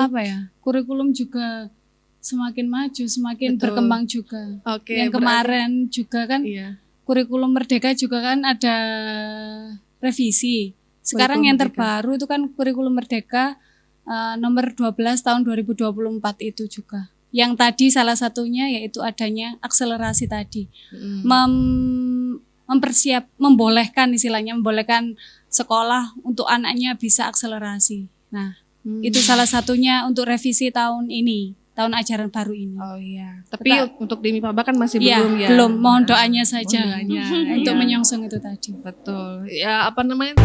apa ya? Kurikulum juga semakin maju, semakin Betul. berkembang juga. Oke, Yang kemarin juga kan iya. kurikulum Merdeka juga kan ada revisi. Sekarang Kurikulum yang Merdeka. terbaru itu kan kurikulum Merdeka nomor 12 tahun 2024 itu juga. Yang tadi salah satunya yaitu adanya akselerasi tadi. Membolehkan sekolah untuk anaknya bisa akselerasi. Nah, itu salah satunya untuk revisi tahun ini, tahun ajaran baru ini. Oh iya. Tapi untuk di MIPABA kan masih Ya, belum ya. belum. Mohon doanya saja Mohon doanya, untuk iya. menyongsong itu tadi. Betul. Ya apa namanya?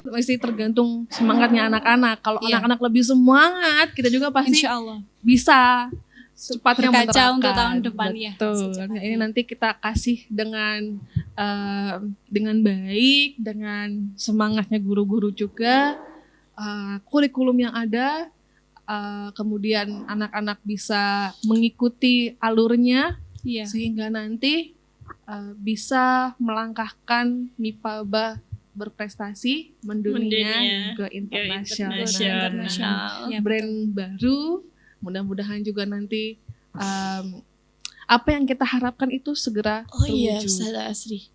Masih tergantung semangatnya anak-anak. Kalau Iya. anak-anak lebih semangat, kita juga pasti Insya Allah. bisa cepatnya Berkaca menerapkan. untuk tahun depan, ya. Betul. Secepatnya. Ini nanti kita kasih dengan baik, dengan semangatnya guru-guru juga, kurikulum yang ada, kemudian anak-anak bisa mengikuti alurnya, Iya. sehingga nanti bisa melangkahkan MIPABA berprestasi mendunia ke internasional. Ya, Brand baru, mudah-mudahan juga nanti apa yang kita harapkan itu segera Oh iya, terwujud. Ustazah Asri.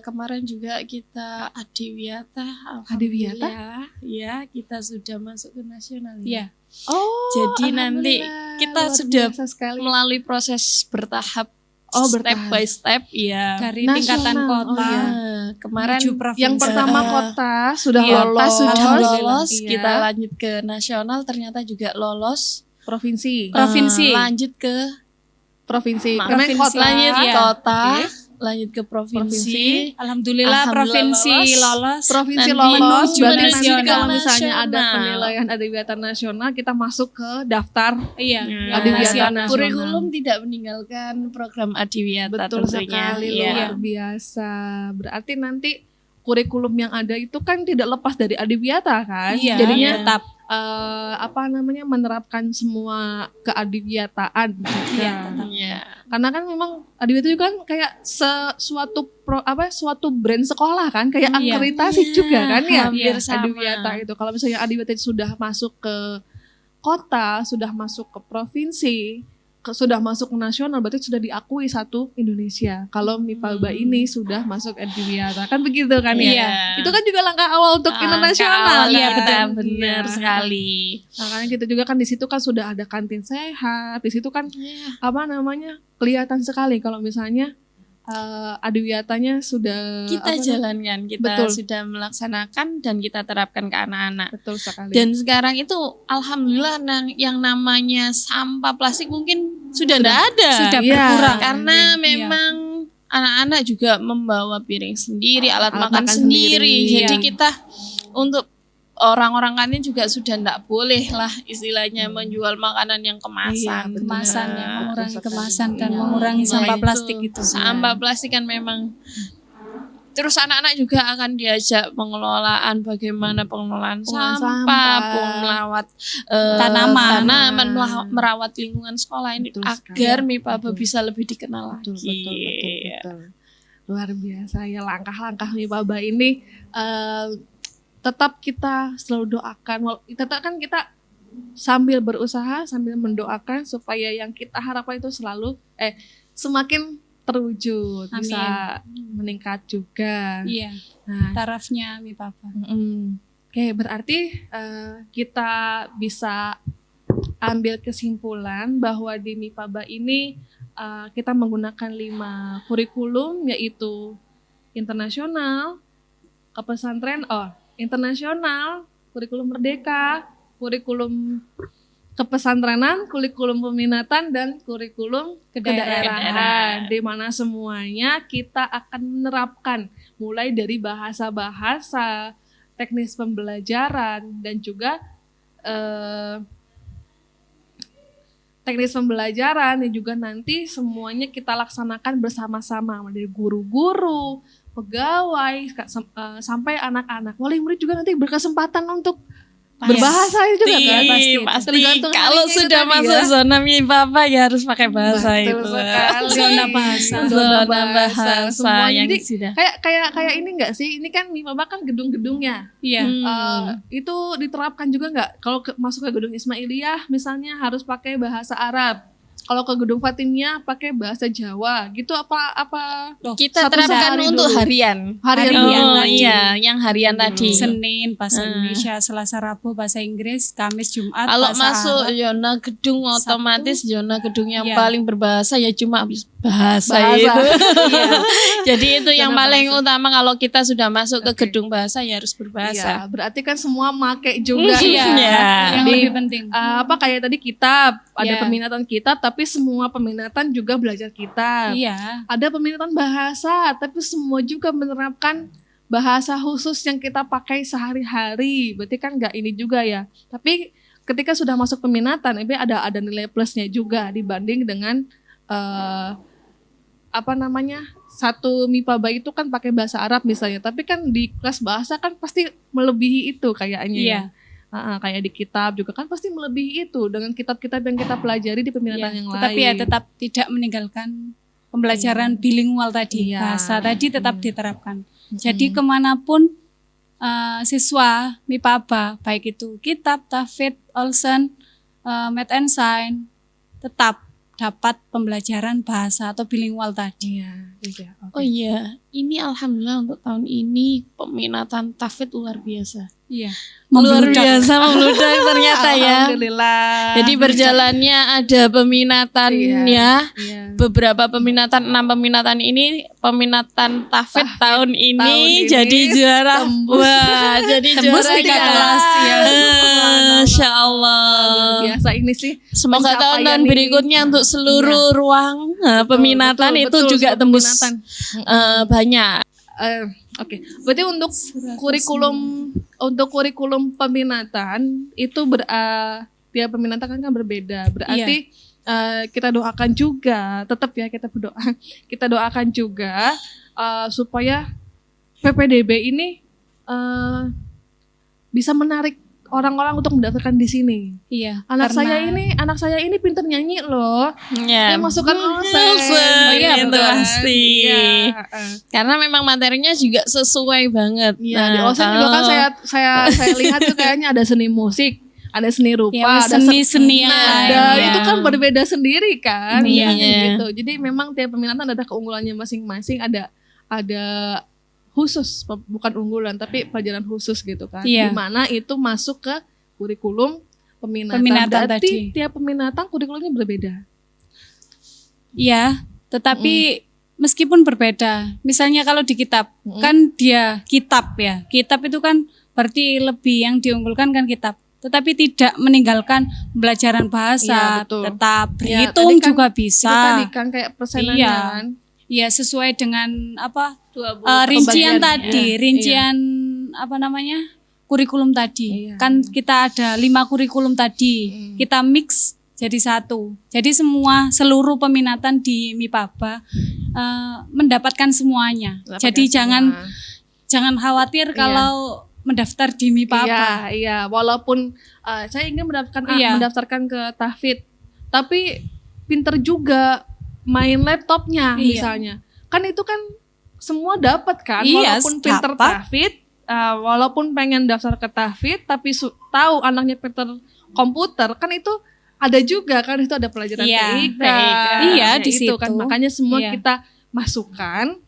Kemarin juga kita Adiwiyata, Adiwiyata? alhamdulillah, ya kita sudah masuk ke nasional. Iya. Oh, Jadi nanti alhamdulillah, kita luar sudah biasa sekali. melalui proses bertahap, Oh, step bertahap. by step, ya. Dari Nasional. tingkatan kota, Oh, iya. Kemarin menuju provinsi. Yang pertama kota sudah Iya, lolos, kota sudah Alhamdulillah. lolos, Iya. kita lanjut ke nasional, ternyata juga lolos. provinsi, Provinsi. Lanjut ke provinsi, Maaf, karena provinsi. kota, lanjut Iya. kota, Oke. lanjut ke Provinsi. provinsi. Alhamdulillah, provinsi lolos. provinsi Nanti lolos. menuju Berarti nanti nasional. kalau misalnya ada Nasional. penilaian Adiwiyata nasional, kita masuk ke daftar. Iya. Adiwiyata nasional. nasional. Kurikulum tidak meninggalkan program Adiwiyata Betul tentunya. sekali, Iya. luar biasa. Berarti nanti kurikulum yang ada itu kan tidak lepas dari Adiwiyata kan? Iya, Jadinya tetap. menerapkan semua keadiwiyataan juga. Iya, Iya. Karena kan memang Adiwiyata juga kan kayak suatu brand sekolah kan, kayak Iya. akreditasi juga kan ya. Hampir sama. Adiwiyata itu. Kalau misalnya Adiwiyata sudah masuk ke kota, sudah masuk ke provinsi, sudah masuk ke nasional, berarti sudah diakui satu Indonesia. Kalau MIPABA ini sudah masuk Adiwiyata, kan begitu kan ya? Iya. Itu kan juga langkah awal untuk internasional. Iya, kan? benar Iya. sekali. Makanya kita juga kan di situ kan sudah ada kantin sehat, di situ kan Iya. kelihatan sekali kalau misalnya Adiwiyatanya sudah Kita jalankan, kita Betul. sudah melaksanakan dan kita terapkan ke anak-anak. betul sekali. Dan sekarang itu alhamdulillah yang namanya sampah plastik mungkin sudah tidak ada. Sudah Iya. berkurang. Karena Iya. memang anak-anak juga membawa piring sendiri, alat Alat makan makan sendiri. sendiri, Jadi iya. kita untuk orang-orang kantin juga sudah tidak boleh lah istilahnya menjual makanan yang kemasan. Iya, betul. Kemasan ya, Betul mengurangi sekali. kemasan dan Iya. mengurangi Nah, sampah itu, plastik itu. Sampah plastik kan memang. Terus anak-anak juga akan diajak pengelolaan, bagaimana pengelolaan Pengelolaan sampah, sampah. melawat Tanaman. merawat lingkungan sekolah ini Betul agar sekali. MIPABA Betul. bisa lebih dikenal betul, lagi. betul. Luar biasa ya langkah-langkah MIPABA ini. Tetap kita selalu doakan, tetap kan kita sambil berusaha, sambil mendoakan supaya yang kita harapkan itu selalu semakin terwujud, Amin. bisa meningkat juga. Iya, Nah, tarafnya MIPABA. Oke, berarti kita bisa ambil kesimpulan bahwa di MIPABA ini kita menggunakan 5 kurikulum, yaitu internasional, kepesantren, internasional, kurikulum merdeka, kurikulum kepesantrenan, kurikulum peminatan, dan kurikulum kedaerahan. Di mana semuanya kita akan menerapkan mulai dari bahasa-bahasa, teknis pembelajaran, dan juga teknis pembelajaran yang juga nanti semuanya kita laksanakan bersama-sama dari guru-guru, pegawai, sampai anak-anak. Wali murid juga nanti berkesempatan untuk berbahasa juga kan? Pasti. Tergantung Kalau harinya sudah itu tadi masuk ya. zona MIPAPA ya harus pakai bahasa Betul itu. sekali. Zona bahasa. Zona bahasa semuanya. yang Jadi sudah. kayak ini enggak sih? Ini kan MIPAPA kan gedung-gedungnya. Iya. Itu diterapkan juga nggak kalau masuk ke gedung Ismailiyah misalnya harus pakai bahasa Arab, kalau ke gedung Fatimiyah pakai bahasa Jawa gitu apa Kita satu terapkan sehari untuk dulu. harian. Harian Oh tadi. iya, yang harian tadi. Senin bahasa Indonesia, Selasa Rabu bahasa Inggris, Kamis Jumat Kalau bahasa masuk Arab. zona gedung otomatis zona gedung yang Iya. paling berbahasa ya cuma bahasa Bahasa. itu. Iya. Jadi itu yang Zona paling bahasa. utama kalau kita sudah masuk ke Oke. gedung bahasa ya harus Iya, berbahasa. berarti kan semua make juga Iya. Iya. Yang Di- lebih penting. apa kayak tadi kitab ada Iya. peminatan kitab tapi semua peminatan juga belajar kitab. Iya. Ada peminatan bahasa tapi semua juga menerapkan bahasa khusus yang kita pakai sehari-hari. Berarti kan nggak ini juga ya. Tapi ketika sudah masuk peminatan, ini ada nilai plusnya juga dibanding dengan satu MIPABA itu kan pakai bahasa Arab misalnya. Tapi kan di kelas bahasa kan pasti melebihi itu kayaknya. Iya. Ya. Kayak di kitab juga kan pasti melebihi itu dengan kitab-kitab yang kita pelajari di peminatan Iya. yang Tetapi lain. ya tetap tidak meninggalkan pembelajaran bilingual tadi. Iya. Bahasa tadi tetap diterapkan. Jadi kemanapun siswa MIPABA, baik itu kitab, tahfidz, Olsen, Math and Science, tetap dapat pembelajaran bahasa atau bilingual tadi. Iya. Oh iya, ini alhamdulillah untuk tahun ini peminatan tahfidz luar biasa. Iya. Luar biasa membludak ternyata ya. Alhamdulillah. Jadi berjalannya ada peminatannya. Iya. Beberapa peminatan, 6 peminatan ini peminatan tahfidz tahun ini tahun ini jadi juara. tembus. Wah, jadi Tembus juara 3 kita. kelas, ya. Masya Luar Allah. biasa ini sih. Semoga pencapaian tahun-tahun ini. berikutnya untuk seluruh ruang peminatan Betul, itu betul, juga semua tembus peminatan. banyak. Oke. Berarti untuk kurikulum peminatan itu tiap peminatan kan berbeda. Berarti kita doakan juga, tetap ya kita berdoa. Kita doakan juga supaya PPDB ini bisa menarik orang-orang untuk mendaftarkan di sini. Iya. Anak karena- saya ini pinter nyanyi loh. Ya, Dia masukkan Olsen. Iya, gitu itu kan. pasti. Iya. Karena memang materinya juga sesuai banget. Iya, di Olsen juga kan saya lihat tuh kayaknya ada seni musik, ada seni rupa, Ya, ada seni-seni yang nada. lain, Itu ya. kan berbeda sendiri kan. Iya. Gitu. Jadi memang tiap peminatan ada keunggulannya masing-masing, ada khusus, bukan unggulan tapi pelajaran khusus gitu kan. Iya. Di mana itu masuk ke kurikulum peminatan. Peminatan Berarti tadi. tiap peminatan kurikulumnya berbeda. Iya, tetapi meskipun berbeda. Misalnya kalau di kitab, kan dia kitab ya. Kitab itu kan berarti lebih yang diunggulkan kan kitab. Tetapi tidak meninggalkan pembelajaran bahasa, Iya, betul. tetap Iya, berhitung tadi kan- juga Itu bisa. tadi kan kayak persenannya Iya. kan. Iya, sesuai dengan Pembagian, rincian tadi, iya. rincian kurikulum tadi. Iya. Kan kita ada 5 kurikulum tadi. Kita mix jadi satu. Jadi seluruh peminatan di MIPABA mendapatkan semuanya. Dapatkan Jadi semua. jangan khawatir kalau mendaftar di MIPABA. Iya. Walaupun saya ingin Iya. mendaftarkan ke tahfidz, tapi pinter juga main laptopnya Iya. misalnya. Kan itu kan semua dapat kan, Iya, walaupun pinter dapat. tahfidz, walaupun pengen daftar ke tahfidz, tapi tahu anaknya pinter komputer, kan itu ada juga kan, itu ada pelajaran Iya, TIK. Iya, Ya, di itu kan situ. makanya semua Iya. kita masukkan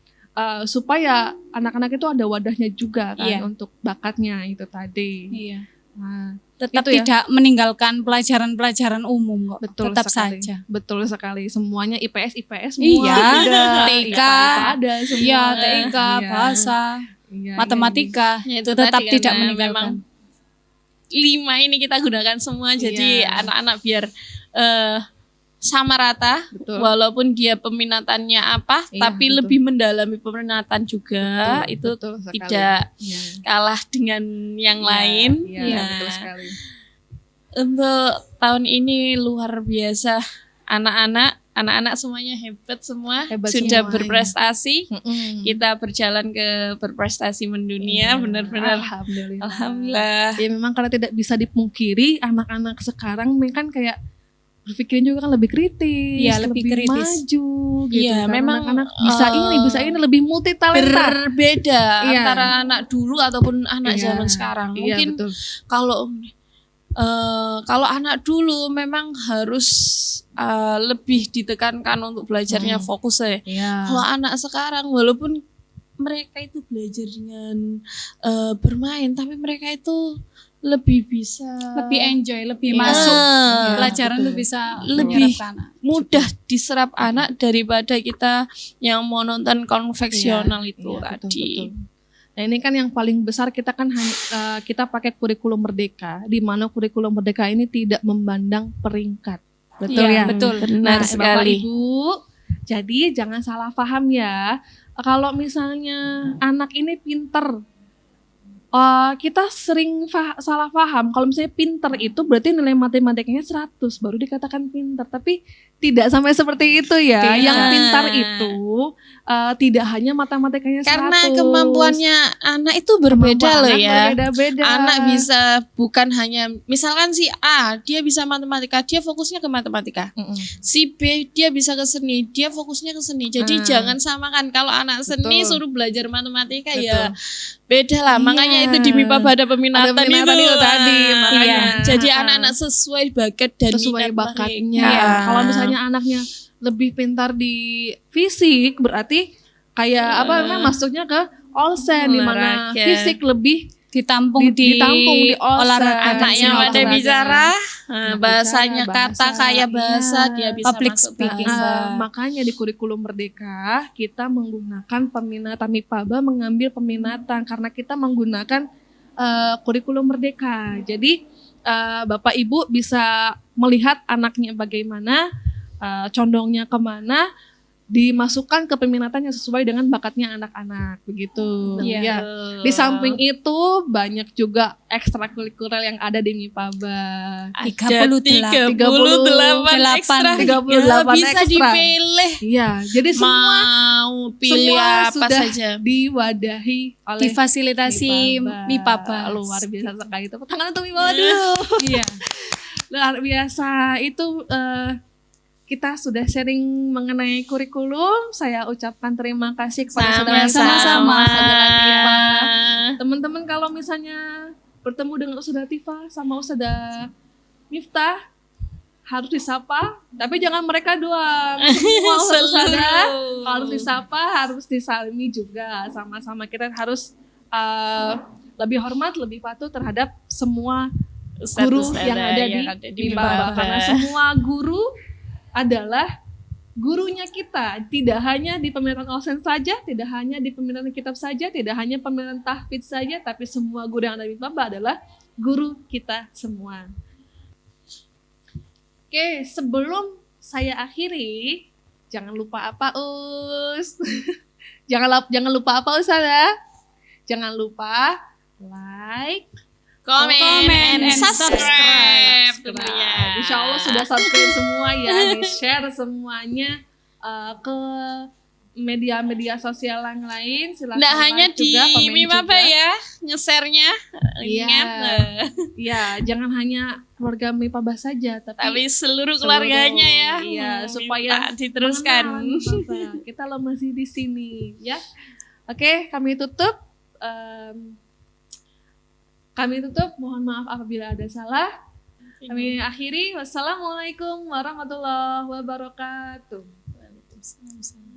supaya anak-anak itu ada wadahnya juga kan Iya. untuk bakatnya itu tadi. Iya. Nah, Tetap Itu ya. tidak meninggalkan pelajaran-pelajaran umum kok. betul Tetap sekali. saja. Betul sekali. Semuanya IPS semua. Iya, ada. TIK, IPA ada semua. Iya, TIK, Iya. bahasa, Iya, matematika, Ya, itu tetap tadi tidak karena meninggalkan. memang 5 ini kita gunakan semua jadi Iya. anak-anak biar sama rata Betul. walaupun dia peminatannya apa Iya, tapi betul. lebih mendalami peminatan juga itu betul sekali. tidak Iya. kalah dengan yang Iya, lain. Iya, Nah, betul sekali. untuk tahun ini luar biasa anak-anak anak-anak semuanya hebat semua, Hebat sudah semuanya. berprestasi. Mm-mm. Kita berjalan ke berprestasi mendunia, Iya, benar-benar. Alhamdulillah. Alhamdulillah. Ya memang karena tidak bisa dipungkiri anak-anak sekarang kan kayak berpikirnya juga kan lebih kritis, Iya, lebih kritis. maju gitu. Iya, Karena memang, anak-anak bisa ini lebih multi talenta. Berbeda Iya. antara anak dulu ataupun anak Iya, zaman sekarang. Iya, Mungkin betul. kalau anak dulu memang harus lebih ditekankan untuk belajarnya fokus ya. Iya. Kalau anak sekarang walaupun mereka itu belajar dengan bermain, tapi mereka itu lebih bisa Lebih enjoy, lebih Iya. masuk Iya, pelajaran betul. tuh bisa Lebih menyerap anak. mudah diserap anak daripada kita yang mau nonton konvensional itu Iya, betul, tadi. betul. Nah ini kan yang paling besar kita kan kita pakai kurikulum merdeka, di mana kurikulum merdeka ini tidak memandang peringkat, betul Iya, ya? betul. Benar Bapak sekali. Ibu, jadi jangan salah paham ya. Kalau misalnya anak ini pinter, kita sering salah paham. Kalau misalnya pinter itu berarti nilai matematikanya 100 baru dikatakan pinter. Tapi tidak sampai seperti itu ya. Tidak. Yang pintar itu tidak hanya matematikanya 100. Karena kemampuannya anak itu berbeda Kemampuan loh anak ya. Berbeda-beda. Anak bisa bukan hanya misalkan si A dia bisa matematika, dia fokusnya ke matematika. Mm-mm. Si B dia bisa ke seni, dia fokusnya ke seni. Jadi jangan samakan kalau anak seni Betul. suruh belajar matematika Betul. ya beda lah. Iya. Makanya itu di MIPA ada peminatan, Ada peminatan itu tadi, makanya. Iya. Jadi anak-anak sesuai bakat dan Sesuai minat bakatnya. mereka. Kalau misalnya anaknya lebih pintar di fisik, berarti kayak apa namanya masuknya ke Olsen di mana Olahraga. fisik lebih Ditampung ditampung di Olsen. olahraga Anak yang Olahraga. pandai bicara, Anak bahasanya bicara, kata bahasa, kayak bahasa, iya. dia bisa Public masuk speaking. bahasa. Makanya di kurikulum merdeka kita menggunakan peminatan MIPABA mengambil peminatan karena kita menggunakan kurikulum merdeka. Jadi Bapak Ibu bisa melihat anaknya bagaimana, condongnya kemana, dimasukkan ke peminatannya sesuai dengan bakatnya anak-anak begitu. Iya. Ya. Di samping itu banyak juga ekstrakurikuler yang ada di MIPABA. 38 38 ekstra. 38 bisa ekstra. dipilih. Iya, jadi semua Mau pilih semua apa sudah saja. diwadahi oleh difasilitasi MIPABA. Luar biasa sekali. Tepuk tangan untuk MIPABA dulu. Iya. Luar biasa. Itu kita sudah sharing mengenai kurikulum. Saya ucapkan terima kasih kepada Sama-sama. Saudara Latifah. Teman-teman kalau misalnya bertemu dengan Ustazah Latifah sama Ustazah Miftah harus disapa, tapi jangan mereka doang. Semua Ustazah harus disapa, harus disalimi juga. Sama-sama kita harus lebih hormat, lebih patuh terhadap semua guru yang ada di MIPABA. Karena semua guru adalah gurunya kita, tidak hanya di peminatan Olsen saja, tidak hanya di peminatan kitab saja, tidak hanya peminatan tahfidz saja, tapi semua guru yang ada di MIPABA adalah guru kita semua. Oke, sebelum saya akhiri, jangan lupa apa Us? jangan lupa apa Ustazah? Jangan lupa like, Komen and and subscribe tentunya. Insya Allah sudah subscribe semua ya, di-share semuanya ke media-media sosial yang lain. Silakan Nggak hanya like di juga, komen MIPABA juga. ya, nge-share-nya. Iya. Ingat. Ya, jangan hanya keluarga MIPABA saja, Tapi seluruh keluarganya ya. Iya, minta supaya diteruskan. mengenal MIPABA. Kita lo masih di sini, ya. Oke, kami tutup. Mohon maaf apabila ada salah. Kami akhiri. Wassalamualaikum warahmatullahi wabarakatuh. Waalaikumsalam.